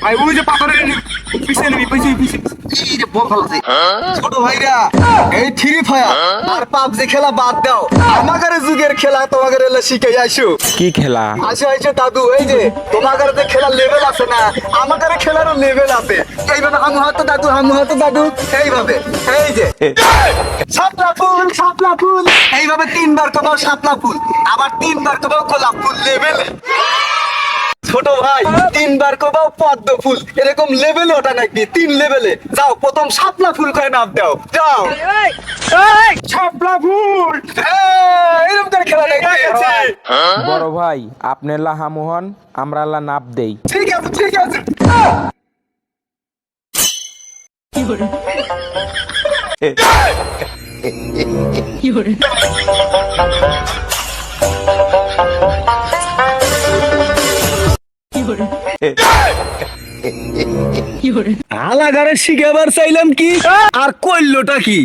ভাই ওই যে পাথরের পিছনে নিবি পিছনে এই যে বল ফেলাছে ছোট ভাইরা এই ফ্রি ফায়ার আর পাবজি খেলা বাদ দাও আমাদের যুগের খেলা তোমাদের এলে শিখে আইসো কি খেলা? আসো আইসো দাদু এই যে তোমাদের যে খেলার লেভেল আছে না আমাদের খেলারও লেভেল আছে এইভাবে হামু হাতে দাদু এইভাবে এই যে শাপলা ফুল এইভাবে তিনবার কোথাও শাপলা ফুল আবার তিনবার কোথাও গোলাপ ফুল লেভেলে ছোট ভাই তিনবার কোথাও পদ্ম ফুল এরকম লেভেলে ওটা নাকি 3 লেভেলে যাও প্রথম শাপলা ফুল করে নাম দাও যাও শাপলা ফুল এরকম করে খেলা নাকি বড় ভাই আপনি লাহা মোহন আমরা লা নাপ দেই। ঠিক আছে আলাগারে শিখাবার চাইলাম কি আর কইলোটা কি